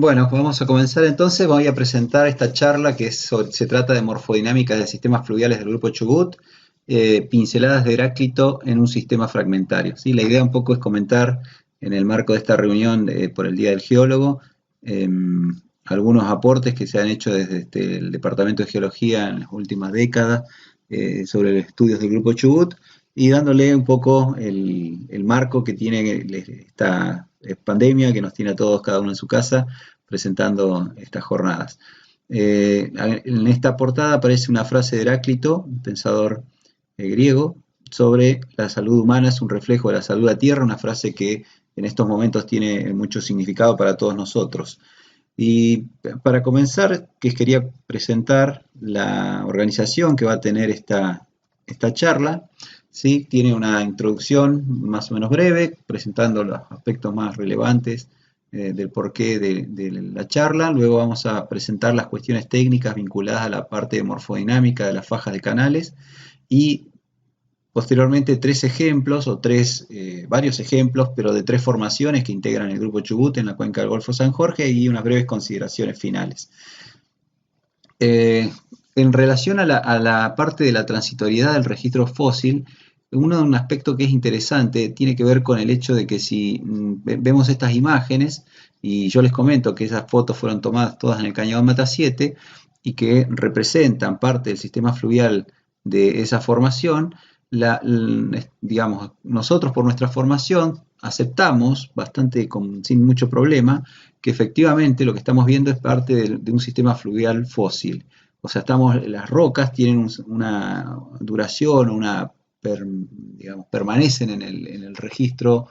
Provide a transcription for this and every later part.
Bueno, vamos a comenzar entonces. Voy a presentar esta charla se trata de morfodinámica de sistemas fluviales del grupo Chubut, pinceladas de Heráclito en un sistema fragmentario. ¿Sí? La idea un poco es comentar en el marco de esta reunión por el Día del Geólogo algunos aportes que se han hecho desde el Departamento de Geología en las últimas décadas sobre los estudios del grupo Chubut y dándole un poco el marco que tiene esta pandemia que nos tiene a todos cada uno en su casa presentando estas jornadas. En esta portada aparece una frase de Heráclito, un pensador griego, sobre la salud humana es un reflejo de la salud de la tierra, una frase que en estos momentos tiene mucho significado para todos nosotros. Y para comenzar, quería presentar la organización que va a tener esta charla. ¿Sí? Tiene una introducción más o menos breve, presentando los aspectos más relevantes del porqué de la charla. Luego vamos a presentar las cuestiones técnicas vinculadas a la parte de morfodinámica de las fajas de canales y posteriormente varios ejemplos, pero de tres formaciones que integran el grupo Chubut en la cuenca del Golfo San Jorge y unas breves consideraciones finales. En relación a la parte de la transitoriedad del registro fósil, un aspecto que es interesante tiene que ver con el hecho de que si vemos estas imágenes, y yo les comento que esas fotos fueron tomadas todas en el Cañadón Mata 7 y que representan parte del sistema fluvial de esa formación, digamos, nosotros por nuestra formación aceptamos sin mucho problema que efectivamente lo que estamos viendo es parte de un sistema fluvial fósil. O sea, las rocas tienen una duración, digamos, permanecen en el registro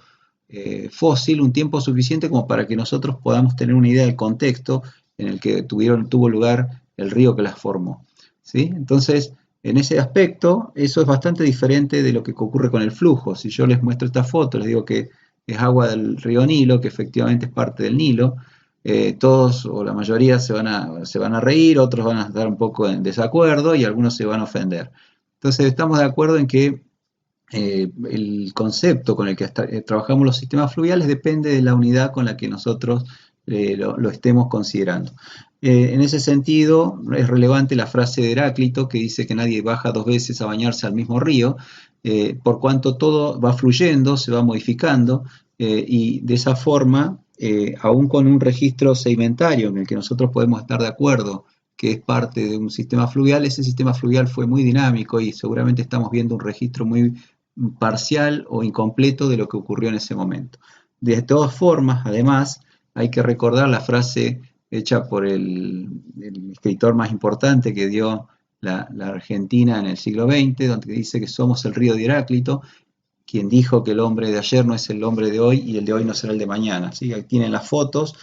fósil un tiempo suficiente como para que nosotros podamos tener una idea del contexto en el que tuvo lugar el río que las formó. ¿Sí? Entonces, en ese aspecto, eso es bastante diferente de lo que ocurre con el flujo. Si yo les muestro esta foto, les digo que es agua del río Nilo, que efectivamente es parte del Nilo, todos o la mayoría se van a reír, otros van a estar un poco en desacuerdo y algunos se van a ofender. Entonces estamos de acuerdo en que el concepto con el que trabajamos los sistemas fluviales depende de la unidad con la que nosotros lo estemos considerando. En ese sentido, es relevante la frase de Heráclito que dice que nadie baja dos veces a bañarse al mismo río, por cuanto todo va fluyendo, se va modificando, y de esa forma, aún con un registro sedimentario en el que nosotros podemos estar de acuerdo que es parte de un sistema fluvial, ese sistema fluvial fue muy dinámico y seguramente estamos viendo un registro muy parcial o incompleto de lo que ocurrió en ese momento. De todas formas, además, hay que recordar la frase hecha por el escritor más importante que dio la Argentina en el siglo XX, donde dice que somos el río de Heráclito, quien dijo que el hombre de ayer no es el hombre de hoy y el de hoy no será el de mañana. ¿Sí? Aquí tienen las fotos,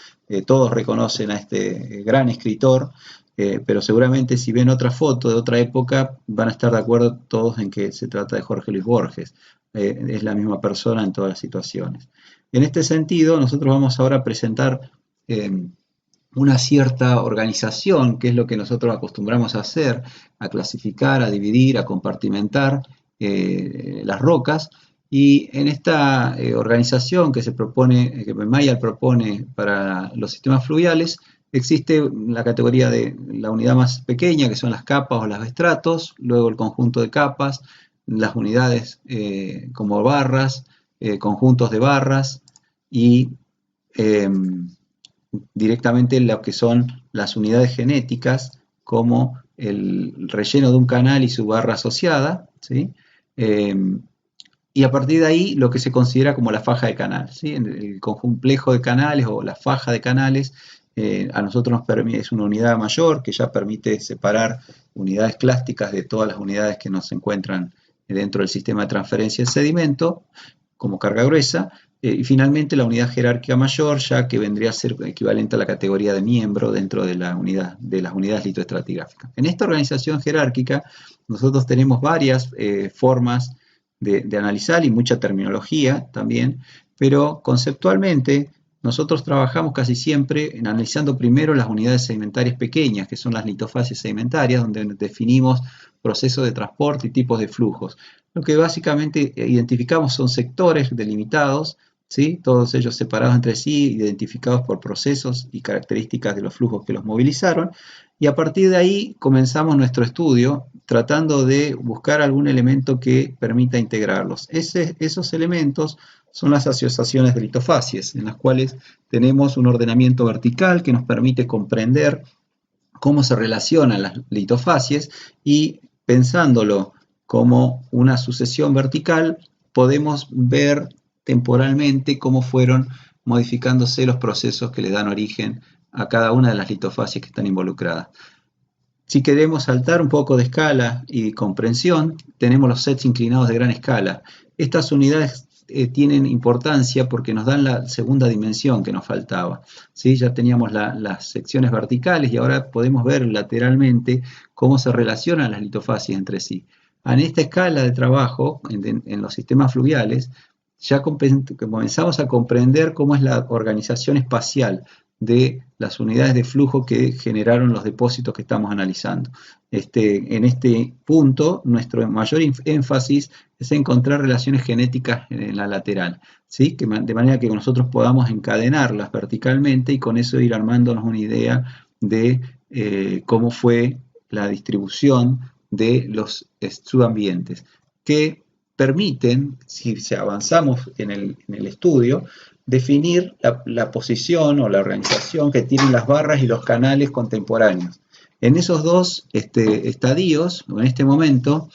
todos reconocen a este gran escritor, pero seguramente si ven otra foto de otra época van a estar de acuerdo todos en que se trata de Jorge Luis Borges. Es la misma persona en todas las situaciones. En este sentido, nosotros vamos ahora a presentar una cierta organización, que es lo que nosotros acostumbramos a hacer, a clasificar, a dividir, a compartimentar las rocas, y en esta organización que Mayall propone para los sistemas fluviales, existe la categoría de la unidad más pequeña, que son las capas o los estratos, luego el conjunto de capas, las unidades como barras, conjuntos de barras y directamente lo que son las unidades genéticas como el relleno de un canal y su barra asociada, ¿sí? Y a partir de ahí lo que se considera como la faja de canal, ¿sí? El complejo de canales o la faja de canales a nosotros nos permite, es una unidad mayor que ya permite separar unidades clásticas de todas las unidades que nos encuentran dentro del sistema de transferencia de sedimento como carga gruesa, y finalmente la unidad jerárquica mayor, ya que vendría a ser equivalente a la categoría de miembro dentro de las unidades litoestratigráficas. En esta organización jerárquica nosotros tenemos varias formas de analizar y mucha terminología también, pero conceptualmente nosotros trabajamos casi siempre analizando primero las unidades sedimentarias pequeñas, que son las litofasias sedimentarias, donde definimos procesos de transporte y tipos de flujos. Lo que básicamente identificamos son sectores delimitados ¿sí? Todos ellos separados entre sí, identificados por procesos y características de los flujos que los movilizaron, y a partir de ahí comenzamos nuestro estudio tratando de buscar algún elemento que permita integrarlos. Esos elementos son las asociaciones de litofacies, en las cuales tenemos un ordenamiento vertical que nos permite comprender cómo se relacionan las litofacies y pensándolo como una sucesión vertical, podemos ver temporalmente cómo fueron modificándose los procesos que le dan origen a cada una de las litofacies que están involucradas. Si queremos saltar un poco de escala y comprensión, tenemos los sets inclinados de gran escala. Estas unidades tienen importancia porque nos dan la segunda dimensión que nos faltaba, ¿sí? Ya teníamos las secciones verticales y ahora podemos ver lateralmente cómo se relacionan las litofacies entre sí. En esta escala de trabajo, en los sistemas fluviales, ya comenzamos a comprender cómo es la organización espacial de las unidades de flujo que generaron los depósitos que estamos analizando. En este punto, nuestro mayor énfasis es encontrar relaciones genéticas en la lateral, ¿sí? De manera que nosotros podamos encadenarlas verticalmente y con eso ir armándonos una idea de cómo fue la distribución de los subambientes, que permiten, si avanzamos en el estudio, definir la posición o la organización que tienen las barras y los canales contemporáneos. En esos dos estadios, o en este momento,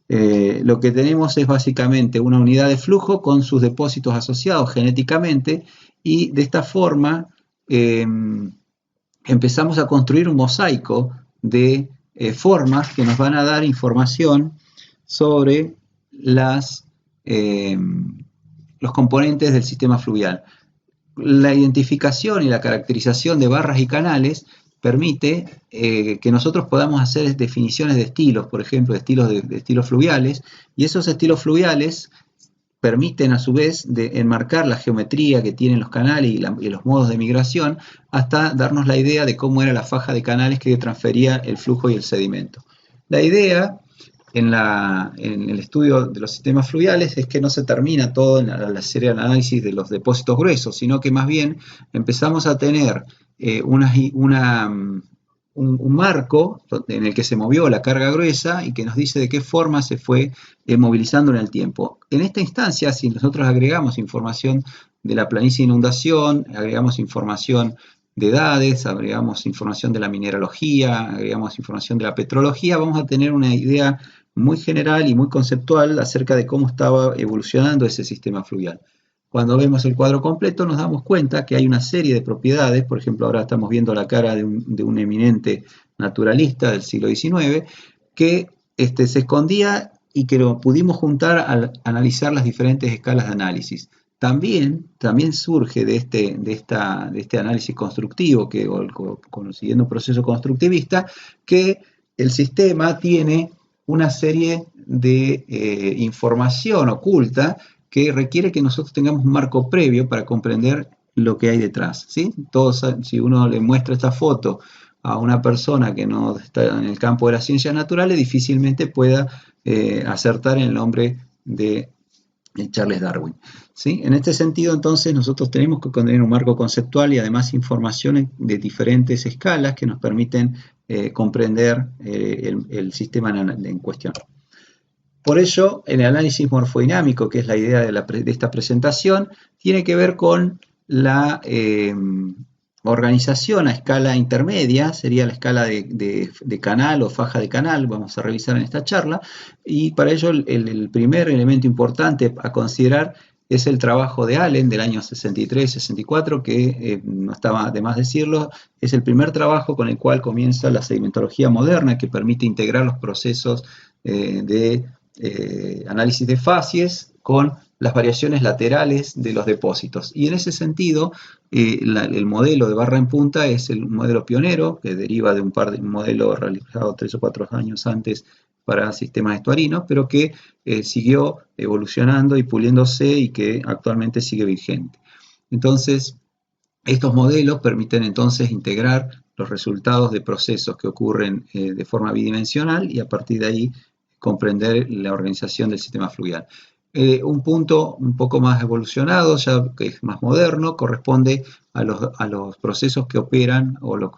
lo que tenemos es básicamente una unidad de flujo con sus depósitos asociados genéticamente y de esta forma empezamos a construir un mosaico de formas que nos van a dar información sobre los componentes del sistema fluvial. La identificación y la caracterización de barras y canales permite que nosotros podamos hacer definiciones de estilos, por ejemplo, de estilos fluviales, y esos estilos fluviales permiten a su vez de enmarcar la geometría que tienen los canales y los modos de migración hasta darnos la idea de cómo era la faja de canales que transfería el flujo y el sedimento. La idea en el estudio de los sistemas fluviales es que no se termina todo en la serie de análisis de los depósitos gruesos, sino que más bien empezamos a tener un marco en el que se movió la carga gruesa y que nos dice de qué forma se fue movilizando en el tiempo. En esta instancia, si nosotros agregamos información de la planicie de inundación, agregamos información de edades, agregamos información de la mineralogía, agregamos información de la petrología, vamos a tener una idea muy general y muy conceptual acerca de cómo estaba evolucionando ese sistema fluvial. Cuando vemos el cuadro completo nos damos cuenta que hay una serie de propiedades, por ejemplo ahora estamos viendo la cara de un eminente naturalista del siglo XIX, que se escondía y que lo pudimos juntar al analizar las diferentes escalas de análisis. También surge de este análisis constructivo, siguiendo un proceso constructivista, que el sistema tiene una serie de información oculta que requiere que nosotros tengamos un marco previo para comprender lo que hay detrás, ¿sí? Si uno le muestra esta foto a una persona que no está en el campo de las ciencias naturales, difícilmente pueda acertar en el nombre de Charles Darwin, ¿sí? En este sentido, entonces, nosotros tenemos que tener un marco conceptual y además información de diferentes escalas que nos permiten comprender el sistema en cuestión. Por ello, el análisis morfodinámico, que es la idea de esta presentación, tiene que ver con la organización a escala intermedia, sería la escala de canal o faja de canal, vamos a revisar en esta charla, y para ello el primer elemento importante a considerar es el trabajo de Allen del año 63-64, que no estaba de más decirlo, es el primer trabajo con el cual comienza la sedimentología moderna que permite integrar los procesos de análisis de facies con las variaciones laterales de los depósitos. Y en ese sentido, el modelo de barra en punta es el modelo pionero, que deriva de un modelo realizado 3 o 4 años antes para sistemas estuarinos, pero que siguió evolucionando y puliéndose y que actualmente sigue vigente. Entonces, estos modelos permiten entonces integrar los resultados de procesos que ocurren de forma bidimensional y a partir de ahí comprender la organización del sistema fluvial. Un punto un poco más evolucionado, ya que es más moderno, corresponde a los procesos que operan o los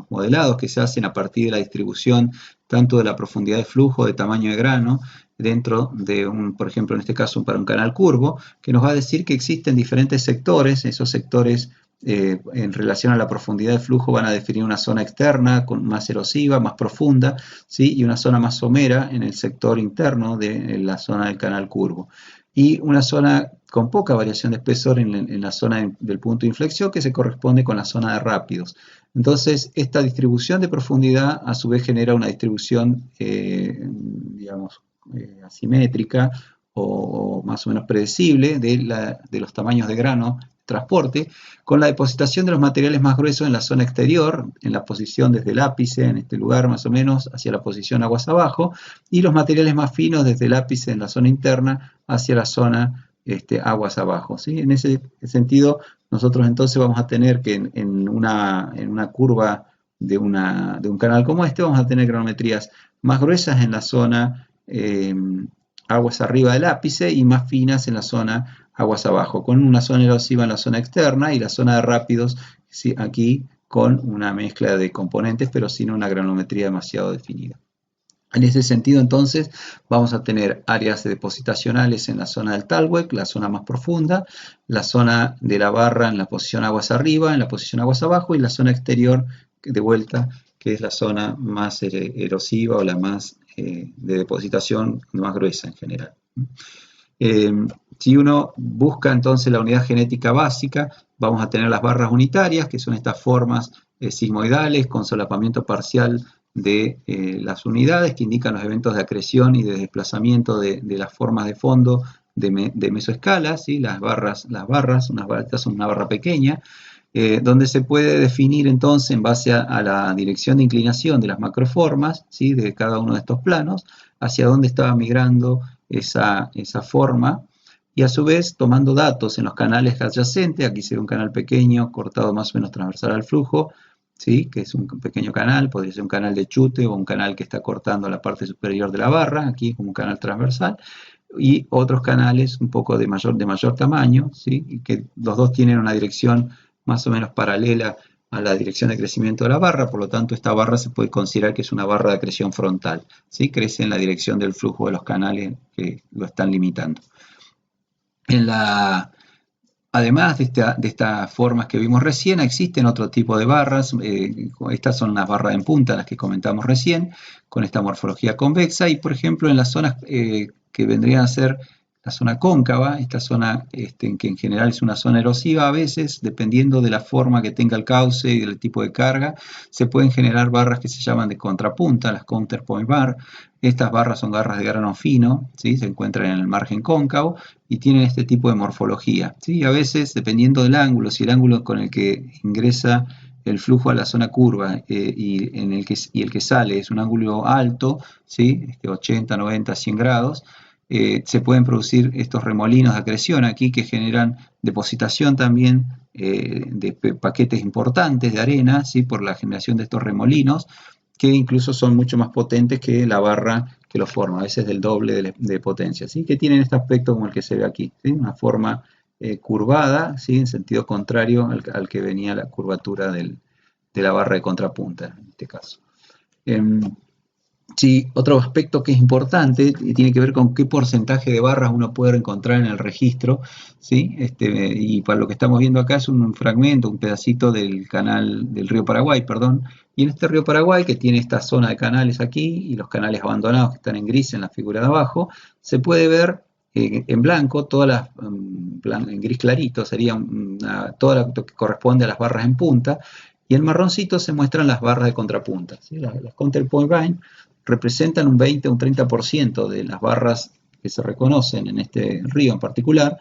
modelados que se hacen a partir de la distribución tanto de la profundidad de flujo, de tamaño de grano, dentro de por ejemplo, en este caso para un canal curvo, que nos va a decir que existen diferentes sectores. Esos sectores en relación a la profundidad de flujo van a definir una zona externa más erosiva, más profunda, ¿sí? Y una zona más somera en el sector interno de la zona del canal curvo. Y una zona con poca variación de espesor en la zona del punto de inflexión, que se corresponde con la zona de rápidos. Entonces, esta distribución de profundidad a su vez genera una distribución, digamos, asimétrica o más o menos predecible de los tamaños de grano transporte, con la depositación de los materiales más gruesos en la zona exterior, en la posición desde el ápice, en este lugar más o menos, hacia la posición aguas abajo, y los materiales más finos desde el ápice en la zona interna hacia la zona aguas abajo, ¿sí? En ese sentido, nosotros entonces vamos a tener que en una curva de un canal como este, vamos a tener granometrías más gruesas en la zona aguas arriba del ápice y más finas en la zona aguas abajo, con una zona erosiva en la zona externa y la zona de rápidos, ¿sí? Aquí con una mezcla de componentes, pero sin una granometría demasiado definida. En ese sentido, entonces, vamos a tener áreas depositacionales en la zona del talweg, la zona más profunda, la zona de la barra en la posición aguas arriba, en la posición aguas abajo, y la zona exterior, de vuelta, que es la zona más erosiva o la más de depositación más gruesa en general. Eh, si uno busca entonces la unidad genética básica, vamos a tener las barras unitarias, que son estas formas sigmoidales con solapamiento parcial de las unidades, que indican los eventos de acreción y de desplazamiento de las formas de fondo de mesoescala, ¿sí? Las barras, esta es una barra pequeña, donde se puede definir entonces en base a la dirección de inclinación de las macroformas, ¿sí? De cada uno de estos planos, hacia dónde estaba migrando esa forma, y a su vez tomando datos en los canales adyacentes. Aquí se ve un canal pequeño cortado más o menos transversal al flujo, ¿sí? Que es un pequeño canal, podría ser un canal de chute o un canal que está cortando la parte superior de la barra, aquí como un canal transversal, y otros canales un poco de mayor tamaño, ¿sí? Y que los dos tienen una dirección más o menos paralela a la dirección de crecimiento de la barra, por lo tanto esta barra se puede considerar que es una barra de acreción frontal, ¿sí? Crece en la dirección del flujo de los canales que lo están limitando. Además de estas formas que vimos recién, existen otro tipo de barras. Estas son las barras en punta, las que comentamos recién, con esta morfología convexa, y por ejemplo en las zonas que vendrían a ser la zona cóncava, esta zona que en general es una zona erosiva, a veces, dependiendo de la forma que tenga el cauce y del tipo de carga, se pueden generar barras que se llaman de contrapunta, las counterpoint bar. Estas barras son barras de grano fino, ¿sí? Se encuentran en el margen cóncavo y tienen este tipo de morfología, ¿sí? A veces, dependiendo del ángulo, si el ángulo con el que ingresa el flujo a la zona curva y el que sale es un ángulo alto, ¿sí? 80, 90, 100 grados, se pueden producir estos remolinos de acreción aquí que generan depositación también de paquetes importantes de arena, ¿sí? Por la generación de estos remolinos, que incluso son mucho más potentes que la barra que lo forma, a veces del doble de potencia, ¿sí? Que tienen este aspecto como el que se ve aquí, ¿sí? Una forma curvada, ¿sí? En sentido contrario al que venía la curvatura de la barra de contrapunta, en este caso. Sí, otro aspecto que es importante y tiene que ver con qué porcentaje de barras uno puede encontrar en el registro, ¿sí? Y para lo que estamos viendo acá es un fragmento, un pedacito del canal del río Paraguay, perdón. Y en este río Paraguay, que tiene esta zona de canales aquí y los canales abandonados que están en gris en la figura de abajo, se puede ver en blanco, en gris clarito, sería todo lo que corresponde a las barras en punta, y en marroncito se muestran las barras de contrapunta, ¿sí? Las counterpoint line representan un 20 o un 30% de las barras que se reconocen en este río en particular,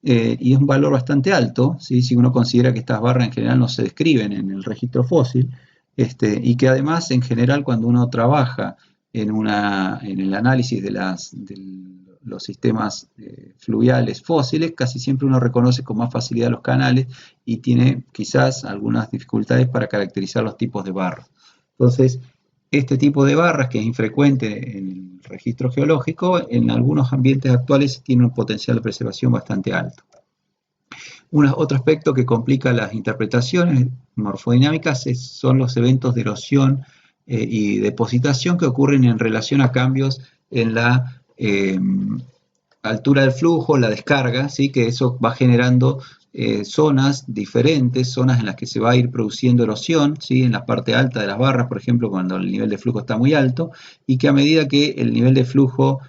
y es un valor bastante alto, ¿sí? Si uno considera que estas barras en general no se describen en el registro fósil, y que además en general cuando uno trabaja en el análisis de los sistemas fluviales fósiles, casi siempre uno reconoce con más facilidad los canales y tiene quizás algunas dificultades para caracterizar los tipos de barras. Entonces, este tipo de barras, que es infrecuente en el registro geológico, en algunos ambientes actuales tiene un potencial de preservación bastante alto. Otro aspecto que complica las interpretaciones morfodinámicas son los eventos de erosión y depositación que ocurren en relación a cambios en la altura del flujo, la descarga, ¿sí? Que eso va generando zonas diferentes, zonas en las que se va a ir produciendo erosión, ¿sí? En la parte alta de las barras, por ejemplo, cuando el nivel de flujo está muy alto, y que a medida que el nivel de flujo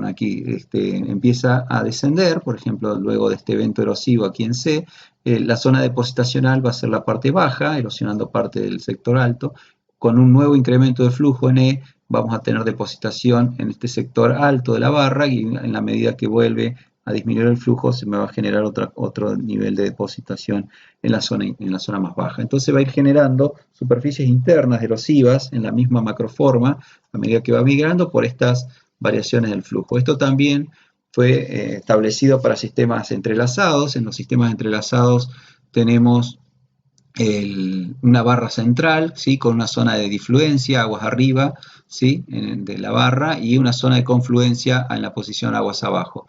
aquí empieza a descender, por ejemplo, luego de este evento erosivo aquí en C, la zona depositacional va a ser la parte baja, erosionando parte del sector alto. Con un nuevo incremento de flujo en E, vamos a tener depositación en este sector alto de la barra, y en la medida que vuelve a disminuir el flujo, se me va a generar otro nivel de depositación en la zona más baja. Entonces va a ir generando superficies internas erosivas en la misma macroforma a medida que va migrando por estas variaciones del flujo. Esto también fue establecido para sistemas entrelazados. En los sistemas entrelazados tenemos una barra central, ¿sí? Con una zona de difluencia, aguas arriba, ¿sí? De la barra, y una zona de confluencia en la posición aguas abajo.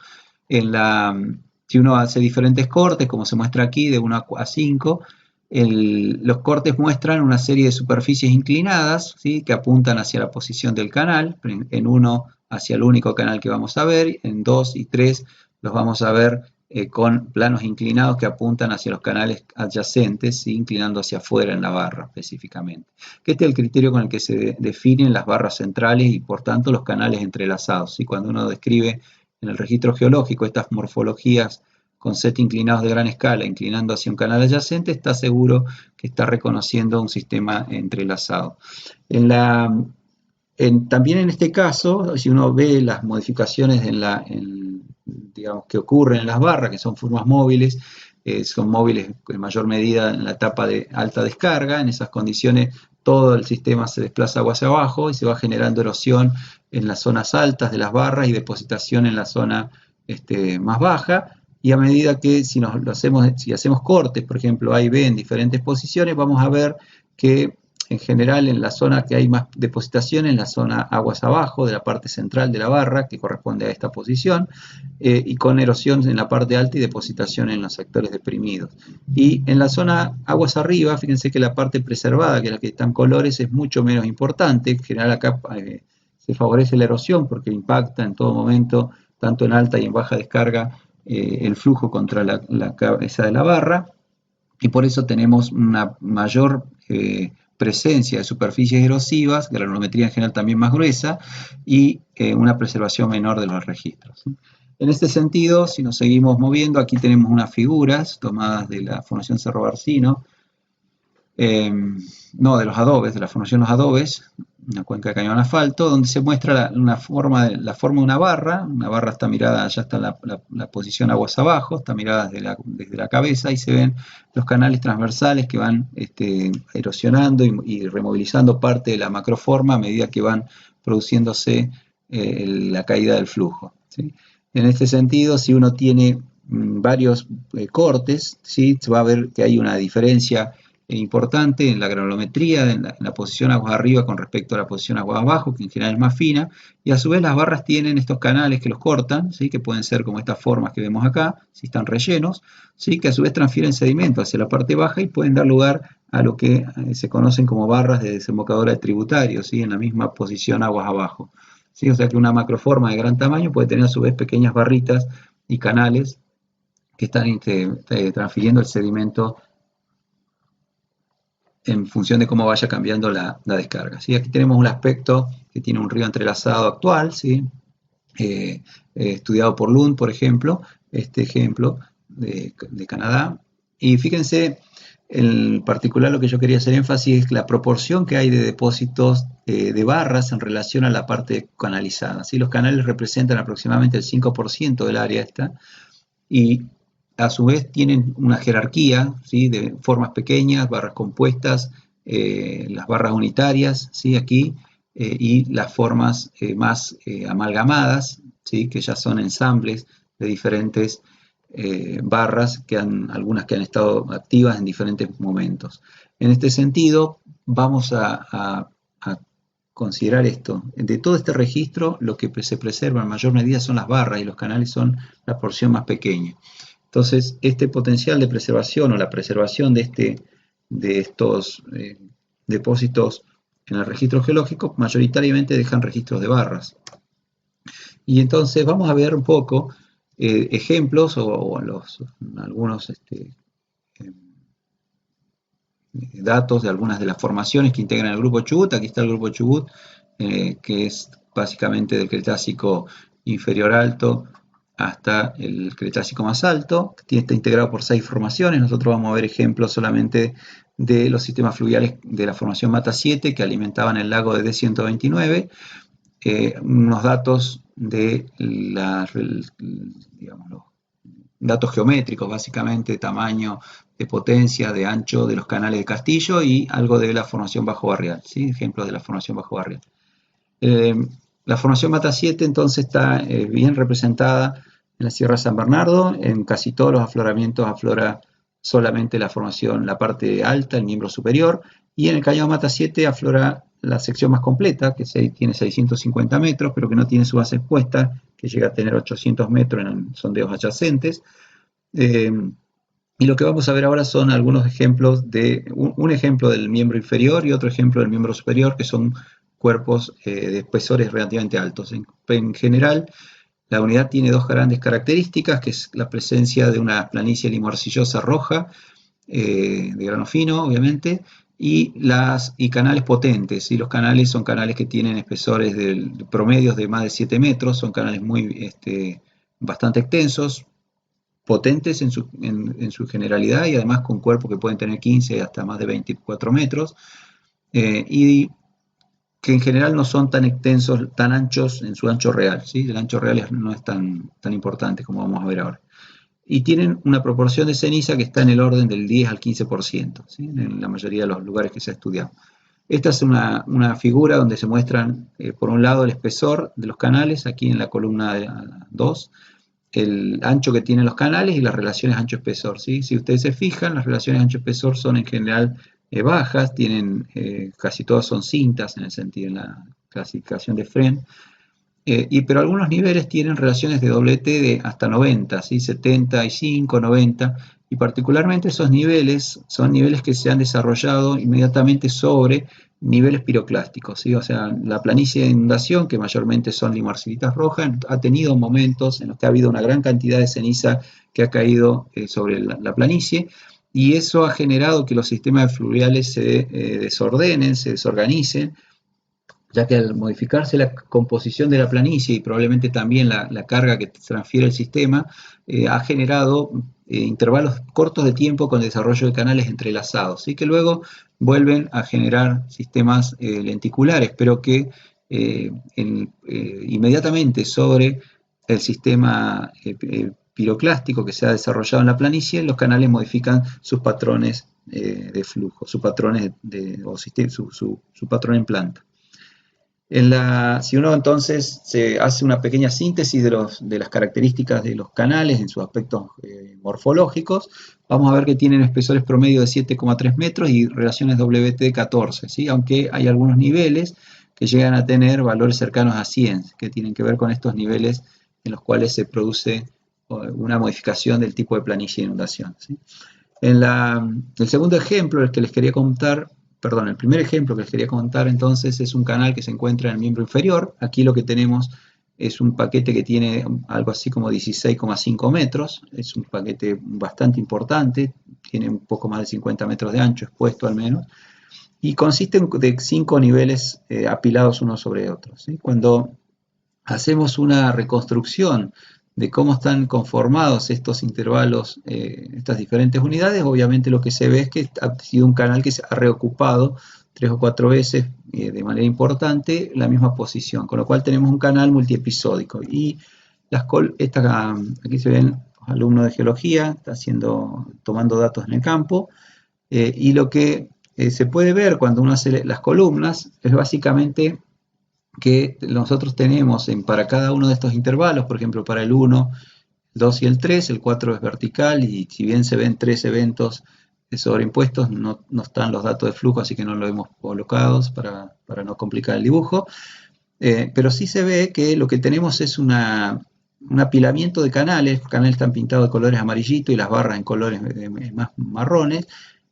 Si uno hace diferentes cortes, como se muestra aquí, de 1 a 5, los cortes muestran una serie de superficies inclinadas, ¿sí? Que apuntan hacia la posición del canal, en 1 hacia el único canal que vamos a ver, en 2 y 3 los vamos a ver con planos inclinados que apuntan hacia los canales adyacentes, ¿sí? Inclinando hacia afuera en la barra específicamente. Este es el criterio con el que se definen las barras centrales y por tanto los canales entrelazados, ¿sí? Cuando uno describe en el registro geológico estas morfologías con set inclinados de gran escala, inclinando hacia un canal adyacente, está seguro que está reconociendo un sistema entrelazado. También en este caso, si uno ve las modificaciones digamos, que ocurren en las barras, que son formas móviles, son móviles en mayor medida en la etapa de alta descarga. En esas condiciones todo el sistema se desplaza hacia abajo y se va generando erosión en las zonas altas de las barras y depositación en la zona más baja. Y a medida que si hacemos cortes, por ejemplo, A y B en diferentes posiciones, vamos a ver que en general en la zona que hay más depositación, en la zona aguas abajo de la parte central de la barra, que corresponde a esta posición, y con erosión en la parte alta y depositación en los sectores deprimidos. Y en la zona aguas arriba, fíjense que la parte preservada, que es la que está en colores, es mucho menos importante. En general acá se favorece la erosión porque impacta en todo momento, tanto en alta y en baja descarga, el flujo contra la cabeza de la barra, y por eso tenemos una mayor presencia de superficies erosivas, granulometría en general también más gruesa, y una preservación menor de los registros. En este sentido, si nos seguimos moviendo, aquí tenemos unas figuras tomadas de la Formación Cerro Barcino, no, de los adobes, de la Formación Los Adobes, una cuenca de cañón asfalto, donde se muestra la forma de una barra está mirada, ya está la posición aguas abajo, está mirada desde la cabeza, y se ven los canales transversales que van erosionando y removilizando parte de la macroforma a medida que van produciéndose la caída del flujo, ¿sí? En este sentido, si uno tiene varios cortes, ¿sí? Se va a ver que hay una diferencia importante en la granulometría, en la posición aguas arriba con respecto a la posición aguas abajo, que en general es más fina, y a su vez las barras tienen estos canales que los cortan, ¿sí? Que pueden ser como estas formas que vemos acá, si están rellenos, ¿sí? Que a su vez transfieren sedimento hacia la parte baja y pueden dar lugar a lo que se conocen como barras de desembocadura de tributarios, ¿sí? En la misma posición aguas abajo, ¿sí? O sea que una macroforma de gran tamaño puede tener a su vez pequeñas barritas y canales que están transfiriendo el sedimento en función de cómo vaya cambiando la descarga, ¿sí? Aquí tenemos un aspecto que tiene un río entrelazado actual, ¿sí? Estudiado por Lund, por ejemplo, este ejemplo de Canadá. Y fíjense, en particular lo que yo quería hacer énfasis es la proporción que hay de depósitos de barras en relación a la parte canalizada, ¿sí? Los canales representan aproximadamente el 5% del área esta, y a su vez tienen una jerarquía, ¿sí? De formas pequeñas, barras compuestas, las barras unitarias, ¿sí? Aquí, y las formas más amalgamadas, ¿sí? Que ya son ensambles de diferentes barras, algunas que han estado activas en diferentes momentos. En este sentido, vamos a considerar esto. De todo este registro, lo que se preserva en mayor medida son las barras y los canales son la porción más pequeña. Entonces, este potencial de preservación o la preservación de estos depósitos en el registro geológico mayoritariamente dejan registros de barras. Y entonces vamos a ver un poco ejemplos o algunos datos de algunas de las formaciones que integran el grupo Chubut. Aquí está el grupo Chubut, que es básicamente del Cretácico inferior alto hasta el Cretácico más alto. Está integrado por 6 formaciones. Nosotros vamos a ver ejemplos solamente de los sistemas fluviales de la formación Mata 7 que alimentaban el lago de D129. Unos datos de digamos, los datos geométricos, básicamente, de tamaño, de potencia, de ancho de los canales de Castillo y algo de la formación Bajo Barrial, ¿sí? Ejemplos de la formación Bajo Barrial. La formación Mata 7 entonces está bien representada en la Sierra San Bernardo. En casi todos los afloramientos aflora solamente la formación, la parte alta, el miembro superior, y en el Cañón Mata 7 aflora la sección más completa, que tiene 650 metros, pero que no tiene su base expuesta, que llega a tener 800 metros en sondeos adyacentes. Y lo que vamos a ver ahora son algunos ejemplos de un ejemplo del miembro inferior y otro ejemplo del miembro superior, que son cuerpos de espesores relativamente altos. En general, la unidad tiene 2 grandes características, que es la presencia de una planicie limo-arcillosa roja, de grano fino, obviamente, y canales potentes. Y los canales son canales que tienen espesores de promedios de más de 7 metros, son canales bastante extensos, potentes en su generalidad y además con cuerpos que pueden tener 15 hasta más de 24 metros, y que en general no son tan extensos, tan anchos en su ancho real, ¿sí? El ancho real no es tan importante como vamos a ver ahora. Y tienen una proporción de ceniza que está en el orden del 10 al 15%, ¿sí? En la mayoría de los lugares que se ha estudiado. Esta es una figura donde se muestran, por un lado, el espesor de los canales, aquí en la columna 2, el ancho que tienen los canales y las relaciones ancho-espesor, ¿sí? Si ustedes se fijan, las relaciones ancho-espesor son en general bajas, tienen, casi todas son cintas en el sentido, en la clasificación de Fren, pero algunos niveles tienen relaciones de doblete de hasta 90, ¿sí? 75, 90, y particularmente esos niveles son niveles que se han desarrollado inmediatamente sobre niveles piroclásticos, ¿sí? O sea, la planicie de inundación, que mayormente son limoarcilitas rojas, ha tenido momentos en los que ha habido una gran cantidad de ceniza que ha caído sobre la planicie, y eso ha generado que los sistemas fluviales se desordenen, se desorganicen, ya que al modificarse la composición de la planicie y probablemente también la carga que transfiere el sistema, ha generado intervalos cortos de tiempo con el desarrollo de canales entrelazados, ¿sí? Que luego vuelven a generar sistemas lenticulares, pero que inmediatamente sobre el sistema piroclástico que se ha desarrollado en la planicie, los canales modifican sus patrones de flujo, sus patrones su patrón en planta. Si uno entonces se hace una pequeña síntesis de las características de los canales en sus aspectos morfológicos, vamos a ver que tienen espesores promedio de 7,3 metros y relaciones WT de 14, ¿sí? Aunque hay algunos niveles que llegan a tener valores cercanos a 100, que tienen que ver con estos niveles en los cuales se produce una modificación del tipo de planicie de inundación, ¿sí? El segundo ejemplo, el que les quería contar, perdón, el primer ejemplo que les quería contar entonces es un canal que se encuentra en el miembro inferior. Aquí lo que tenemos es un paquete que tiene algo así como 16,5 metros, es un paquete bastante importante, tiene un poco más de 50 metros de ancho expuesto al menos, y consiste de 5 niveles apilados unos sobre otros, ¿sí? Cuando hacemos una reconstrucción de cómo están conformados estos intervalos, estas diferentes unidades, obviamente lo que se ve es que ha sido un canal que se ha reocupado 3 o 4 veces de manera importante la misma posición, con lo cual tenemos un canal multiepisódico. Y aquí se ven los alumnos de geología, tomando datos en el campo, y lo que se puede ver cuando uno hace las columnas es básicamente que nosotros tenemos para cada uno de estos intervalos, por ejemplo, para el 1, el 2 y el 3, el 4 es vertical, y si bien se ven 3 eventos sobreimpuestos, no están los datos de flujo, así que no lo hemos colocado para no complicar el dibujo. Pero sí se ve que lo que tenemos es un apilamiento de canales. Los canales están pintados de colores amarillitos y las barras en colores más marrones.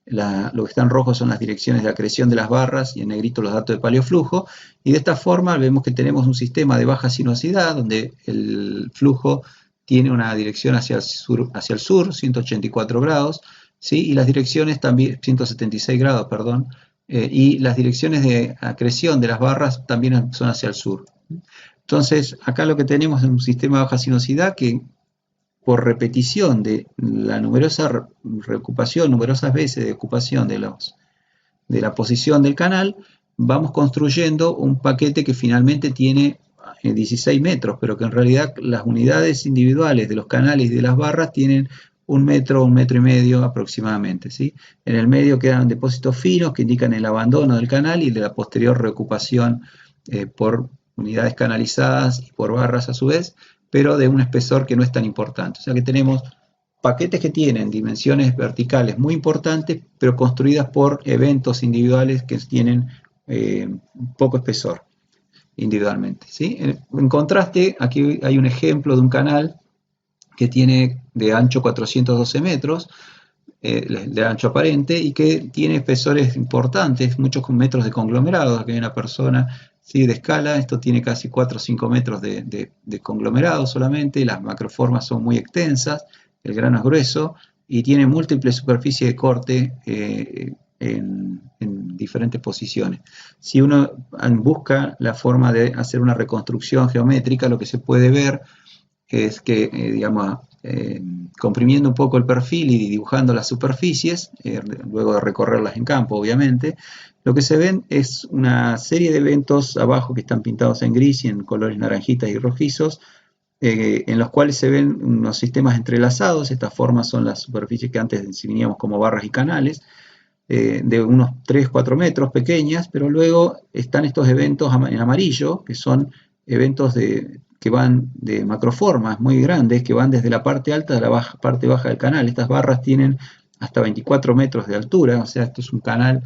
Lo que está en rojo son las direcciones de acreción de las barras y en negrito los datos de paleoflujo. Y de esta forma vemos que tenemos un sistema de baja sinuosidad donde el flujo tiene una dirección hacia el sur 184 grados, ¿sí? Y las direcciones también, 176 grados, perdón, y las direcciones de acreción de las barras también son hacia el sur. Entonces, acá lo que tenemos es un sistema de baja sinuosidad que, por repetición de la numerosa reocupación, numerosas veces de ocupación de la posición del canal, vamos construyendo un paquete que finalmente tiene 16 metros, pero que en realidad las unidades individuales de los canales y de las barras tienen 1 metro y medio aproximadamente, ¿sí? En el medio quedan depósitos finos que indican el abandono del canal y de la posterior reocupación por unidades canalizadas y por barras a su vez, pero de un espesor que no es tan importante. O sea que tenemos paquetes que tienen dimensiones verticales muy importantes, pero construidas por eventos individuales que tienen poco espesor individualmente, ¿sí? En contraste, aquí hay un ejemplo de un canal que tiene de ancho 412 metros, de ancho aparente, y que tiene espesores importantes, muchos metros de conglomerados. Aquí hay una persona, ¿sí?, de escala. Esto tiene casi 4 o 5 metros de conglomerado solamente. Las macroformas son muy extensas, el grano es grueso y tiene múltiples superficies de corte en diferentes posiciones. Si uno busca la forma de hacer una reconstrucción geométrica, lo que se puede ver es que, digamos, comprimiendo un poco el perfil y dibujando las superficies, luego de recorrerlas en campo, obviamente, lo que se ven es una serie de eventos abajo que están pintados en gris y en colores naranjitas y rojizos, en los cuales se ven unos sistemas entrelazados. Estas formas son las superficies que antes definíamos como barras y canales, de unos 3-4 metros pequeñas, pero luego están estos eventos en amarillo, que son eventos que van de macroformas muy grandes, que van desde la parte alta a la parte baja del canal. Estas barras tienen hasta 24 metros de altura, o sea, esto es un canal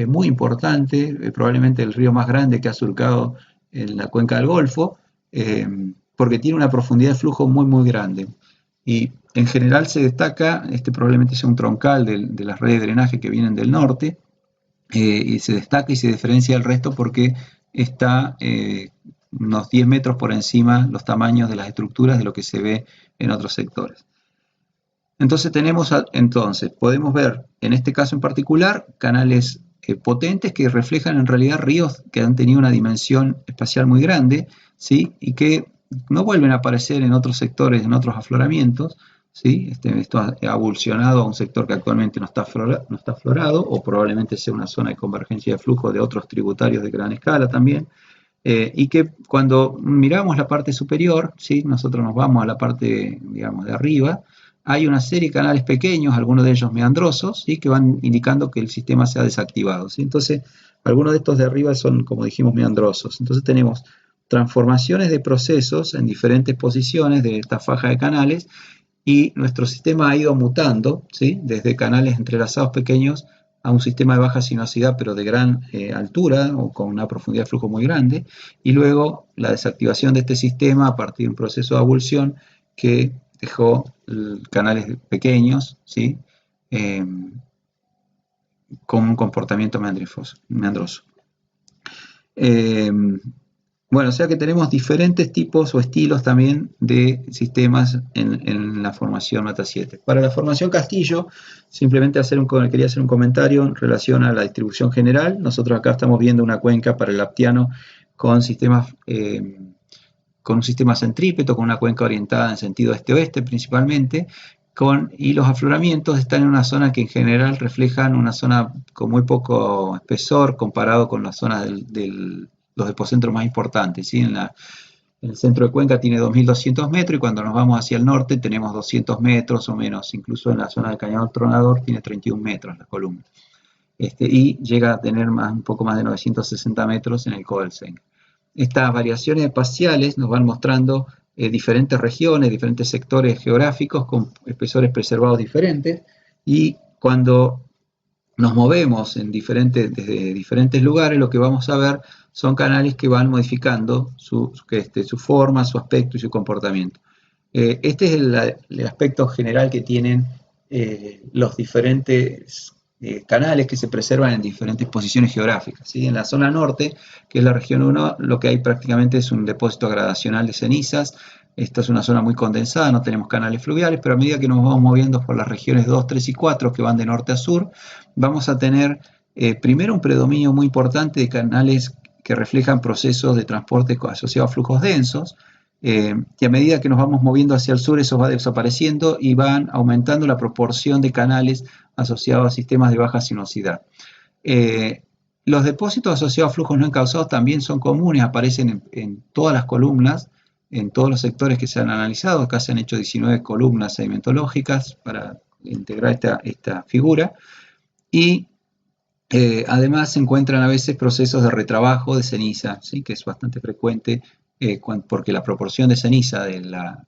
muy importante, probablemente el río más grande que ha surcado en la cuenca del Golfo, porque tiene una profundidad de flujo muy, muy grande. Y en general se destaca, probablemente sea un troncal de las redes de drenaje que vienen del norte, y se destaca y se diferencia del resto porque está unos 10 metros por encima los tamaños de las estructuras de lo que se ve en otros sectores. Entonces podemos ver en este caso en particular canales potentes que reflejan en realidad ríos que han tenido una dimensión espacial muy grande, ¿sí?, y que no vuelven a aparecer en otros sectores, en otros afloramientos, ¿sí? Esto ha evolucionado a un sector que actualmente no está aflorado, o probablemente sea una zona de convergencia de flujo de otros tributarios de gran escala también, y que cuando miramos la parte superior, ¿sí?, nosotros nos vamos a la parte, digamos, de arriba, hay una serie de canales pequeños, algunos de ellos meandrosos, ¿sí?, que van indicando que el sistema se ha desactivado, ¿sí? Entonces, algunos de estos de arriba son, como dijimos, meandrosos. Entonces tenemos transformaciones de procesos en diferentes posiciones de esta faja de canales, y nuestro sistema ha ido mutando, ¿sí?, desde canales entrelazados pequeños a un sistema de baja sinuosidad pero de gran altura o con una profundidad de flujo muy grande, y luego la desactivación de este sistema a partir de un proceso de abulsión que dejó canales pequeños, ¿sí?, con un comportamiento meandroso. Bueno, o sea que tenemos diferentes tipos o estilos también de sistemas en la formación Mata 7. Para la formación Castillo, simplemente quería hacer un comentario en relación a la distribución general. Nosotros acá estamos viendo una cuenca para el Aptiano con un sistema centrípeto, con una cuenca orientada en sentido este-oeste principalmente, y los afloramientos están en una zona que en general reflejan una zona con muy poco espesor comparado con las zonas los depocentros más importantes, ¿sí? El centro de Cuenca tiene 2.200 metros y cuando nos vamos hacia el norte tenemos 200 metros o menos. Incluso en la zona del Cañado Tronador tiene 31 metros la columna. Y llega a tener un poco más de 960 metros en el Codelsen. Estas variaciones espaciales nos van mostrando diferentes regiones, diferentes sectores geográficos con espesores preservados diferentes, y cuando nos movemos desde diferentes lugares, lo que vamos a ver son canales que van modificando su forma, su aspecto y su comportamiento. Este es el aspecto general que tienen los diferentes canales que se preservan en diferentes posiciones geográficas, ¿sí? En la zona norte, que es la región 1, lo que hay prácticamente es un depósito gradacional de cenizas. Esta es una zona muy condensada, no tenemos canales fluviales, pero a medida que nos vamos moviendo por las regiones 2, 3 y 4, que van de norte a sur, vamos a tener primero un predominio muy importante de canales que reflejan procesos de transporte asociados a flujos densos, y a medida que nos vamos moviendo hacia el sur, eso va desapareciendo y van aumentando la proporción de canales asociados a sistemas de baja sinuosidad. Los depósitos asociados a flujos no encausados también son comunes, aparecen en todas las columnas, en todos los sectores que se han analizado. Acá se han hecho 19 columnas sedimentológicas para integrar esta figura. Y además se encuentran a veces procesos de retrabajo de ceniza, ¿sí? Que es bastante frecuente porque la proporción de ceniza de la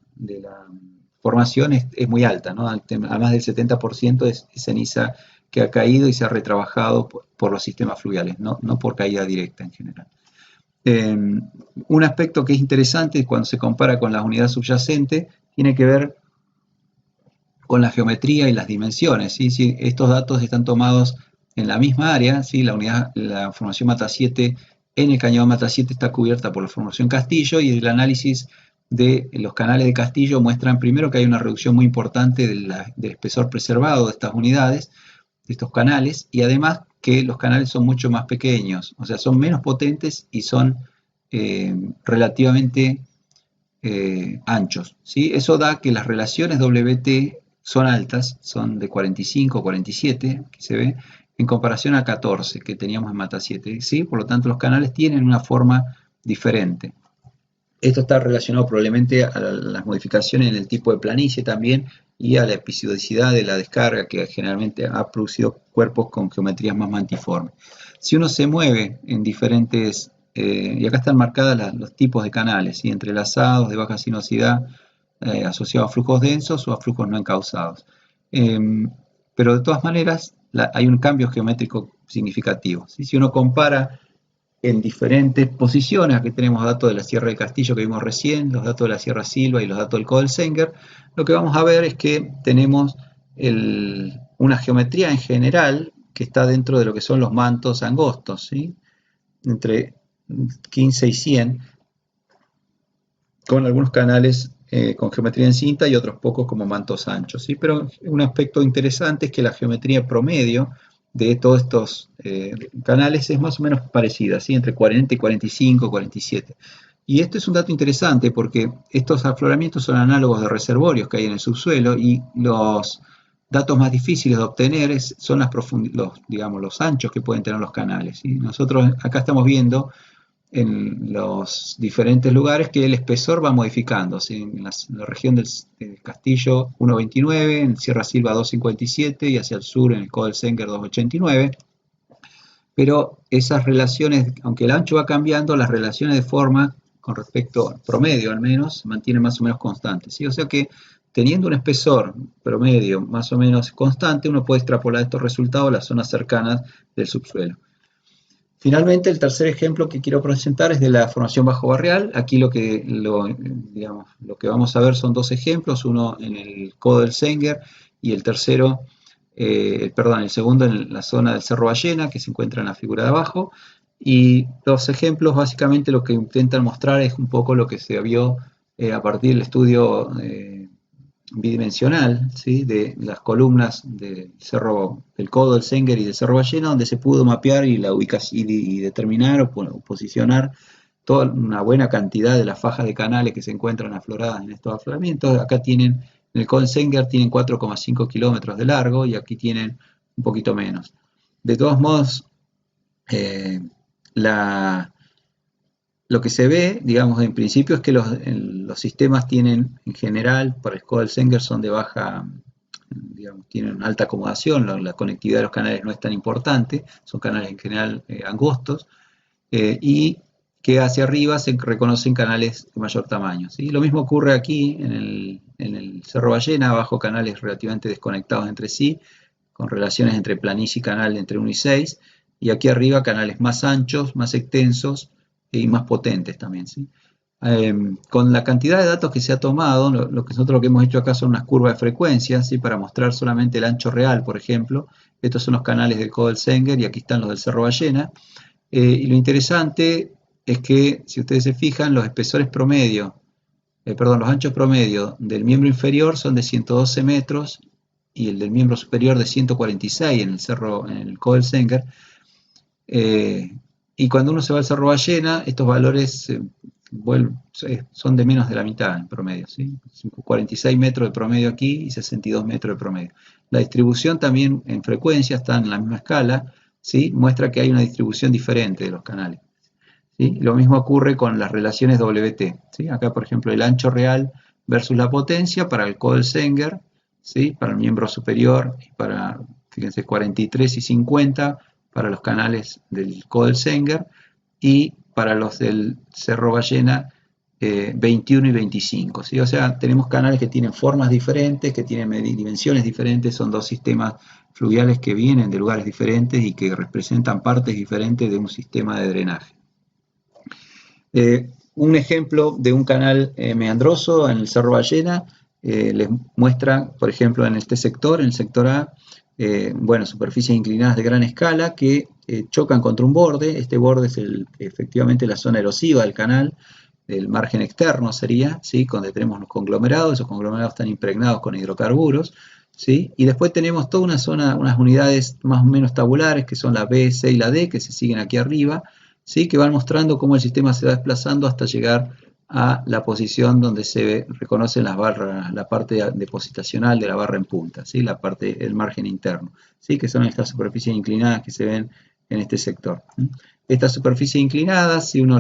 formación es muy alta, ¿no? A más del 70% es ceniza que ha caído y se ha retrabajado por los sistemas fluviales, no por caída directa en general. Un aspecto que es interesante cuando se compara con la unidad subyacente tiene que ver con la geometría y las dimensiones, ¿sí? Si estos datos están tomados en la misma área, ¿sí? La formación Mata 7 en el cañón Mata 7 está cubierta por la formación Castillo, y el análisis de los canales de Castillo muestran primero que hay una reducción muy importante del espesor preservado de estas unidades, de estos canales, y además que los canales son mucho más pequeños, o sea, son menos potentes y son relativamente anchos, ¿sí? Eso da que las relaciones WT son altas, son de 45 o 47, que se ve, en comparación a 14 que teníamos en Mata 7, ¿sí? Por lo tanto, los canales tienen una forma diferente. Esto está relacionado probablemente a las modificaciones en el tipo de planicie también y a la episodicidad de la descarga, que generalmente ha producido cuerpos con geometrías más mantiformes. Si uno se mueve en diferentes, y acá están marcadas los tipos de canales, ¿sí? Entrelazados, de baja sinuosidad, asociados a flujos densos o a flujos no encausados. Pero de todas maneras hay un cambio geométrico significativo, ¿sí? Si uno compara en diferentes posiciones, aquí tenemos datos de la Sierra de Castillo que vimos recién, los datos de la Sierra Silva y los datos del Kodelsenger, lo que vamos a ver es que tenemos una geometría en general que está dentro de lo que son los mantos angostos, ¿sí? Entre 15 y 100, con algunos canales con geometría en cinta y otros pocos como mantos anchos, ¿sí? Pero un aspecto interesante es que la geometría promedio de todos estos canales es más o menos parecida, ¿sí? Entre 40 y 45, 47. Y esto es un dato interesante porque estos afloramientos son análogos de reservorios que hay en el subsuelo, y los datos más difíciles de obtener son los anchos que pueden tener los canales, ¿sí? Nosotros acá estamos viendo en los diferentes lugares que el espesor va modificando, ¿sí? En la región del Castillo 1,29, en Sierra Silva 2,57 y hacia el sur en el Kodelsenger 2,89. Pero esas relaciones, aunque el ancho va cambiando, las relaciones de forma con respecto al promedio al menos se mantienen más o menos constantes, ¿sí? O sea que teniendo un espesor promedio más o menos constante, uno puede extrapolar estos resultados a las zonas cercanas del subsuelo. Finalmente, el tercer ejemplo que quiero presentar es de la formación bajo barrial. Aquí lo que vamos a ver son dos ejemplos, uno en el Kodelsenger y el segundo en la zona del Cerro Ballena, que se encuentra en la figura de abajo. Y los ejemplos básicamente lo que intentan mostrar es un poco lo que se vio a partir del estudio bidimensional, ¿sí? De las columnas del Kodelsenger y del Cerro Ballena, donde se pudo mapear y determinar o posicionar toda una buena cantidad de las fajas de canales que se encuentran afloradas en estos afloramientos. Acá en el Kodelsenger tienen 4,5 kilómetros de largo y aquí tienen un poquito menos. De todos modos, lo que se ve, digamos, en principio es que los sistemas tienen, en general, para el Kodelsenger son de baja, digamos, tienen alta acomodación, la conectividad de los canales no es tan importante, son canales en general angostos, y que hacia arriba se reconocen canales de mayor tamaño, ¿sí? Lo mismo ocurre aquí en el Cerro Ballena, abajo canales relativamente desconectados entre sí, con relaciones entre planicie y canal entre 1 y 6, y aquí arriba canales más anchos, más extensos y más potentes también, ¿sí? Con la cantidad de datos que se ha tomado, nosotros lo que hemos hecho acá son unas curvas de frecuencia, ¿sí? Para mostrar solamente el ancho real, por ejemplo. Estos son los canales del Kohlel-Zenger y aquí están los del Cerro Ballena. Y lo interesante es que, si ustedes se fijan, los espesores promedio, los anchos promedio del miembro inferior son de 112 metros y el del miembro superior de 146 en el Kohlel-Zenger. Y cuando uno se va al Cerro Ballena, estos valores son de menos de la mitad en promedio, ¿sí? 46 metros de promedio aquí y 62 metros de promedio. La distribución también en frecuencia está en la misma escala, ¿sí? Muestra que hay una distribución diferente de los canales, ¿sí? Lo mismo ocurre con las relaciones WT, ¿sí? Acá, por ejemplo, el ancho real versus la potencia para el Kohlel-Zenger, ¿sí? Para el miembro superior y para, fíjense, 43 y 50 para los canales del Kohlel-Zenger y para los del Cerro Ballena 21 y 25, ¿sí? O sea, tenemos canales que tienen formas diferentes, que tienen dimensiones diferentes, son dos sistemas fluviales que vienen de lugares diferentes y que representan partes diferentes de un sistema de drenaje. Un ejemplo de un canal meandroso en el Cerro Ballena les muestra, por ejemplo, en este sector, en el sector A, superficies inclinadas de gran escala que chocan contra un borde. Este borde es efectivamente la zona erosiva del canal, el margen externo sería, ¿sí? Donde tenemos los conglomerados, esos conglomerados están impregnados con hidrocarburos, ¿sí? Y después tenemos toda una zona, unas unidades más o menos tabulares, que son la B, C y la D, que se siguen aquí arriba, ¿sí? Que van mostrando cómo el sistema se va desplazando hasta llegar a la posición donde se reconocen las barras, la parte depositacional de la barra en punta, ¿sí? La parte, el margen interno, ¿sí? Que son estas superficies inclinadas que se ven en este sector. Estas superficies inclinadas, si uno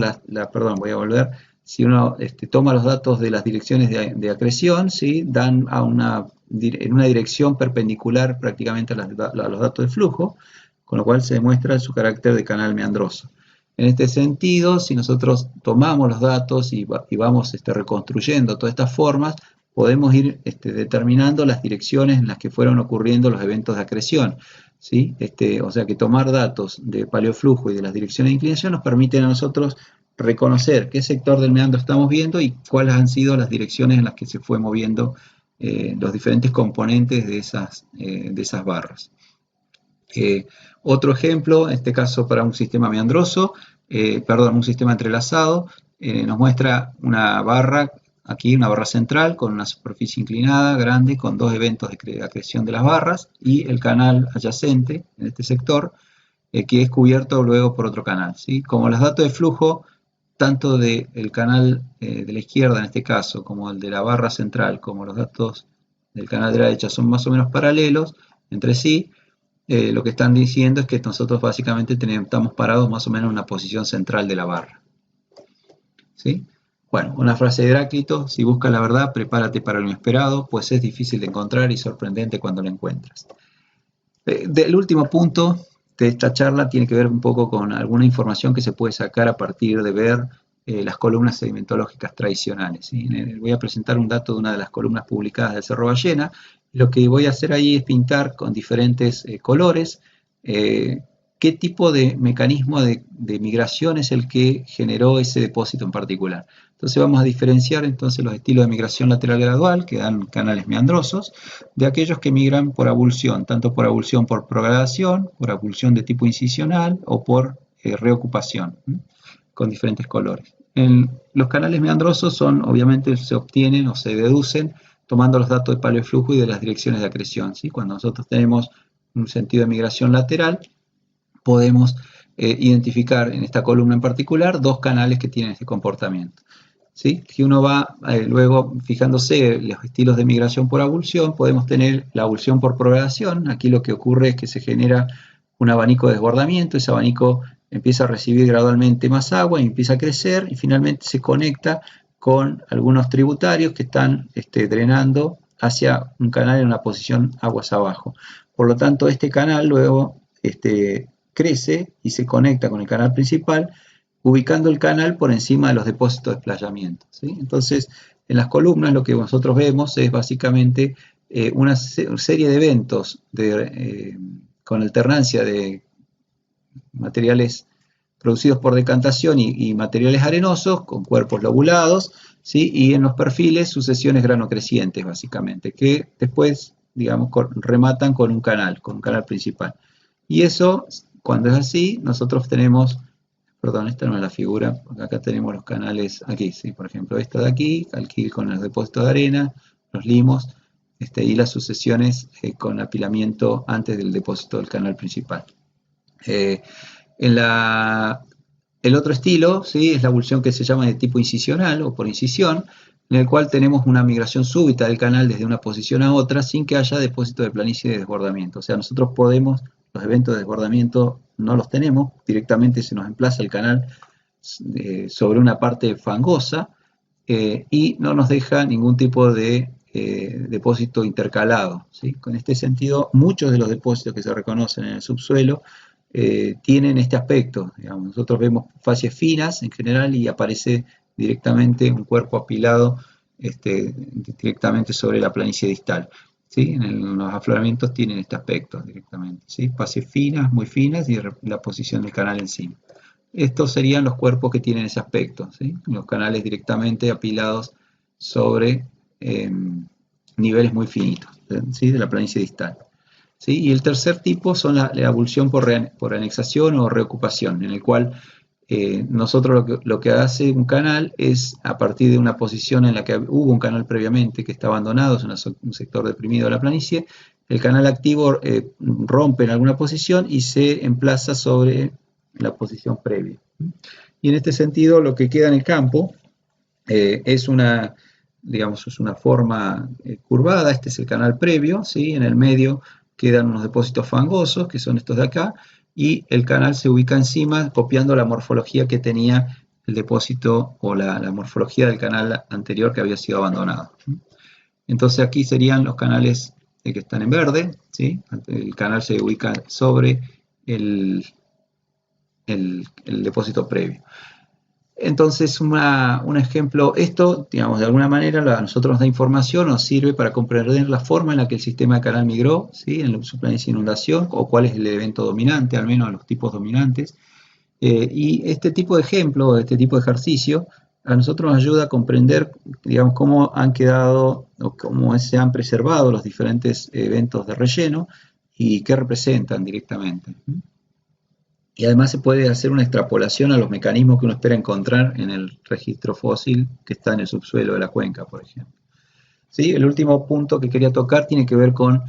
si uno toma los datos de las direcciones de acreción, ¿sí? Dan en una dirección perpendicular prácticamente a los datos de flujo, con lo cual se demuestra su carácter de canal meandroso. En este sentido, si nosotros tomamos los datos y vamos reconstruyendo todas estas formas, podemos ir determinando las direcciones en las que fueron ocurriendo los eventos de acreción, ¿sí? O sea que tomar datos de paleoflujo y de las direcciones de inclinación nos permiten a nosotros reconocer qué sector del meandro estamos viendo y cuáles han sido las direcciones en las que se fue moviendo los diferentes componentes de esas barras. Otro ejemplo, en este caso para un sistema meandroso, un sistema entrelazado, nos muestra una barra, aquí una barra central con una superficie inclinada grande con dos eventos de acreción de las barras y el canal adyacente en este sector que es cubierto luego por otro canal, ¿sí? Como los datos de flujo, tanto del canal de la izquierda en este caso como el de la barra central, como los datos del canal de la derecha son más o menos paralelos entre sí, lo que están diciendo es que nosotros básicamente estamos parados más o menos en una posición central de la barra, ¿sí? Bueno, una frase de Heráclito: si buscas la verdad, prepárate para lo inesperado, pues es difícil de encontrar y sorprendente cuando la encuentras. El último punto de esta charla tiene que ver un poco con alguna información que se puede sacar a partir de ver las columnas sedimentológicas tradicionales, ¿sí? Voy a presentar un dato de una de las columnas publicadas del Cerro Ballena. Lo que voy a hacer ahí es pintar con diferentes colores qué tipo de mecanismo de migración es el que generó ese depósito en particular. Entonces vamos a diferenciar entonces los estilos de migración lateral gradual, que dan canales meandrosos, de aquellos que migran por abulsión, tanto por abulsión por progradación, por abulsión de tipo incisional o por reocupación, con diferentes colores. Los canales meandrosos obviamente se obtienen o se deducen tomando los datos de paleoflujo y de las direcciones de acreción, ¿sí? Cuando nosotros tenemos un sentido de migración lateral, podemos identificar en esta columna en particular dos canales que tienen este comportamiento, ¿sí? Si uno va luego fijándose los estilos de migración por abulsión, podemos tener la abulsión por progradación. Aquí lo que ocurre es que se genera un abanico de desbordamiento, ese abanico empieza a recibir gradualmente más agua y empieza a crecer y finalmente se conecta con algunos tributarios que están drenando hacia un canal en una posición aguas abajo. Por lo tanto, este canal luego crece y se conecta con el canal principal, ubicando el canal por encima de los depósitos de explayamiento, ¿sí? Entonces, en las columnas lo que nosotros vemos es básicamente una serie de eventos con alternancia de materiales producidos por decantación y materiales arenosos con cuerpos lobulados, ¿sí? Y en los perfiles sucesiones granocrecientes básicamente, que después, digamos, rematan con un canal principal. Y eso, cuando es así, nosotros tenemos, perdón, esta no es la figura, acá tenemos los canales, aquí, sí, por ejemplo, esta de aquí con los depósitos de arena, los limos, y las sucesiones con apilamiento antes del depósito del canal principal. El otro estilo, ¿sí? Es la abulsión que se llama de tipo incisional o por incisión, en el cual tenemos una migración súbita del canal desde una posición a otra sin que haya depósito de planicie de desbordamiento. O sea, nosotros podemos, los eventos de desbordamiento no los tenemos, directamente se nos emplaza el canal sobre una parte fangosa y no nos deja ningún tipo de depósito intercalado, ¿sí? En este sentido, muchos de los depósitos que se reconocen en el subsuelo tienen este aspecto. Digamos, nosotros vemos facies finas en general y aparece directamente un cuerpo apilado directamente sobre la planicie distal. ¿Sí? En los afloramientos tienen este aspecto directamente, ¿sí? Facies finas, muy finas y la posición del canal encima. Estos serían los cuerpos que tienen ese aspecto, ¿sí? Los canales directamente apilados sobre niveles muy finitos, ¿sí? De la planicie distal. ¿Sí? Y el tercer tipo son la abulsión por anexación o reocupación, en el cual nosotros lo que hace un canal es, a partir de una posición en la que hubo un canal previamente que está abandonado, es un sector deprimido de la planicie, el canal activo rompe en alguna posición y se emplaza sobre la posición previa. Y en este sentido lo que queda en el campo es una, digamos, es una forma curvada, este es el canal previo, ¿sí? En el medio quedan unos depósitos fangosos, que son estos de acá, y el canal se ubica encima copiando la morfología que tenía el depósito o la morfología del canal anterior que había sido abandonado. Entonces aquí serían los canales que están en verde, ¿sí? El canal se ubica sobre el depósito previo. Entonces, un ejemplo, esto, digamos, de alguna manera a nosotros nos da información, nos sirve para comprender la forma en la que el sistema de canal migró, ¿sí? En su planicie de inundación, o cuál es el evento dominante, al menos los tipos dominantes. Y este tipo de ejemplo, este tipo de ejercicio, a nosotros nos ayuda a comprender, digamos, cómo han quedado o cómo se han preservado los diferentes eventos de relleno y qué representan directamente. Y además se puede hacer una extrapolación a los mecanismos que uno espera encontrar en el registro fósil que está en el subsuelo de la cuenca, por ejemplo. ¿Sí? El último punto que quería tocar tiene que ver con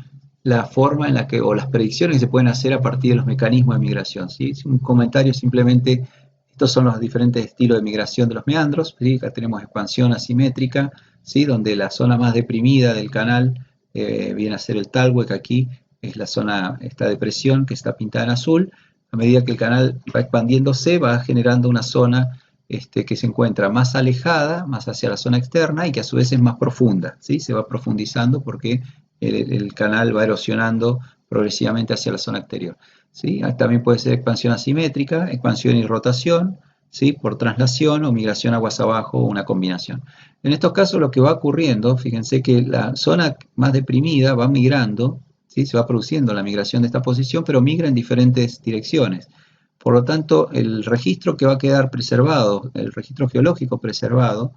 la forma en la que, o las predicciones que se pueden hacer a partir de los mecanismos de migración. ¿Sí? Un comentario simplemente, estos son los diferentes estilos de migración de los meandros. ¿Sí? Acá tenemos expansión asimétrica, ¿sí? Donde la zona más deprimida del canal viene a ser el talweg, aquí es la zona, esta depresión que está pintada en azul. A medida que el canal va expandiéndose, va generando una zona que se encuentra más alejada, más hacia la zona externa y que a su vez es más profunda, ¿sí? Se va profundizando porque el canal va erosionando progresivamente hacia la zona exterior, ¿sí? También puede ser expansión asimétrica, expansión y rotación, ¿sí? Por traslación o migración aguas abajo o una combinación. En estos casos lo que va ocurriendo, fíjense que la zona más deprimida va migrando, ¿sí? Se va produciendo la migración de esta posición, pero migra en diferentes direcciones. Por lo tanto, el registro que va a quedar preservado, el registro geológico preservado,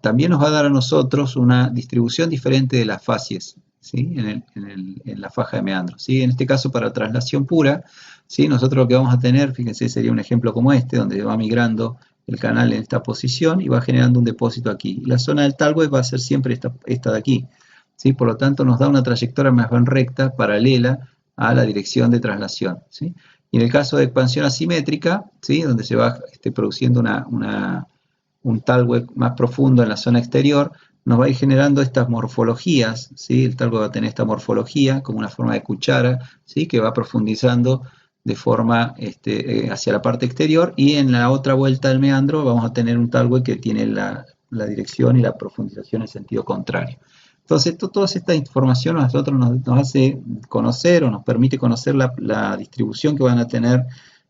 también nos va a dar a nosotros una distribución diferente de las facies, ¿sí? En la faja de meandros, ¿sí? En este caso, para traslación pura, ¿sí? Nosotros lo que vamos a tener, fíjense, sería un ejemplo como este, donde va migrando el canal en esta posición y va generando un depósito aquí. Y la zona del talweg va a ser siempre esta de aquí, ¿sí? Por lo tanto, nos da una trayectoria más bien recta, paralela a la dirección de traslación, ¿sí? Y en el caso de expansión asimétrica, ¿sí? Donde se va produciendo un talweg más profundo en la zona exterior, nos va a ir generando estas morfologías, ¿sí? El talweg va a tener esta morfología como una forma de cuchara, ¿sí? Que va profundizando de forma hacia la parte exterior, y en la otra vuelta del meandro vamos a tener un talweg que tiene la dirección y la profundización en sentido contrario. Entonces, toda esta información a nosotros nos hace conocer o nos permite conocer la distribución que van a tener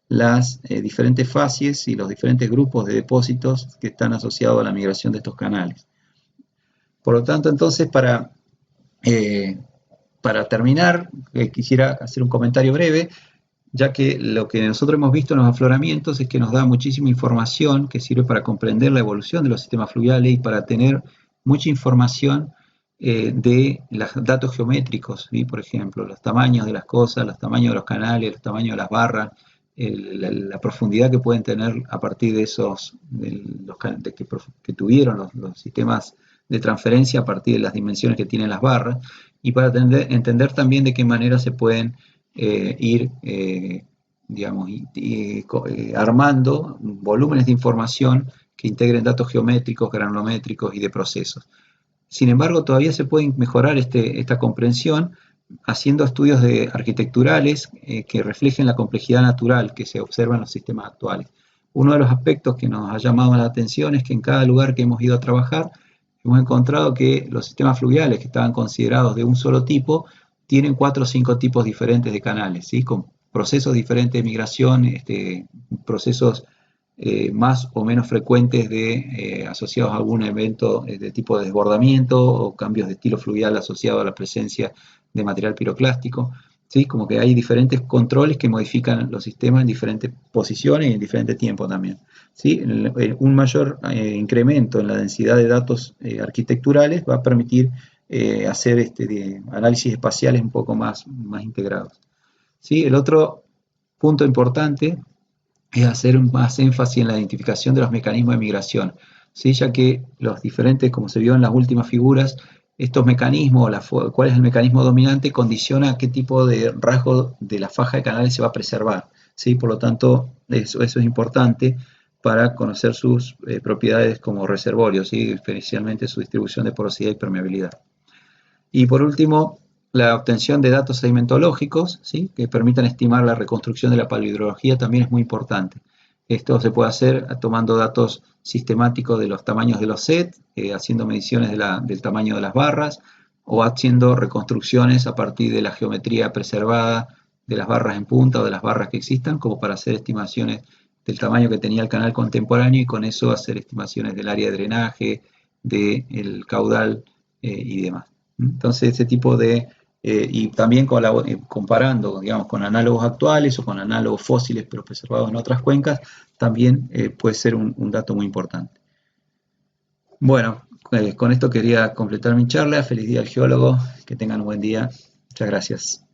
las diferentes facies y los diferentes grupos de depósitos que están asociados a la migración de estos canales. Por lo tanto, entonces, para Eh, para terminar, quisiera hacer un comentario breve, ya que lo que nosotros hemos visto en los afloramientos es que nos da muchísima información que sirve para comprender la evolución de los sistemas fluviales y para tener mucha información de los datos geométricos, ¿sí? Por ejemplo, los tamaños de las cosas, los tamaños de los canales, los tamaños de las barras, la profundidad que pueden tener a partir de esos, que tuvieron los sistemas de transferencia a partir de las dimensiones que tienen las barras, y para entender también de qué manera se pueden ir, digamos, armando volúmenes de información que integren datos geométricos, granulométricos y de procesos. Sin embargo, todavía se puede mejorar esta comprensión haciendo estudios arquitecturales que reflejen la complejidad natural que se observa en los sistemas actuales. Uno de los aspectos que nos ha llamado la atención es que en cada lugar que hemos ido a trabajar hemos encontrado que los sistemas fluviales que estaban considerados de un solo tipo tienen 4 o 5 tipos diferentes de canales, ¿sí? Con procesos diferentes de migración, procesos más o menos frecuentes asociados a algún evento de tipo de desbordamiento o cambios de estilo fluvial asociados a la presencia de material piroclástico. ¿Sí? Como que hay diferentes controles que modifican los sistemas en diferentes posiciones y en diferentes tiempos también. ¿Sí? Un mayor incremento en la densidad de datos arquitecturales va a permitir hacer análisis espaciales un poco más integrados. ¿Sí? El otro punto importante es hacer más énfasis en la identificación de los mecanismos de migración, ¿sí? Ya que los diferentes, como se vio en las últimas figuras, estos mecanismos, cuál es el mecanismo dominante, condiciona qué tipo de rasgo de la faja de canales se va a preservar, ¿sí? Por lo tanto, eso es importante para conocer sus propiedades como reservorios, ¿sí? Especialmente su distribución de porosidad y permeabilidad. Y por último, la obtención de datos sedimentológicos, ¿sí? Que permitan estimar la reconstrucción de la paleohidrología también es muy importante. Esto se puede hacer tomando datos sistemáticos de los tamaños de los sets, haciendo mediciones del tamaño de las barras o haciendo reconstrucciones a partir de la geometría preservada de las barras en punta o de las barras que existan, como para hacer estimaciones del tamaño que tenía el canal contemporáneo y con eso hacer estimaciones del área de drenaje, del caudal y demás. Entonces, ese tipo y también comparando, digamos, con análogos actuales o con análogos fósiles, pero preservados en otras cuencas, también puede ser un dato muy importante. Bueno, con esto quería completar mi charla. Feliz día al geólogo, que tengan un buen día. Muchas gracias.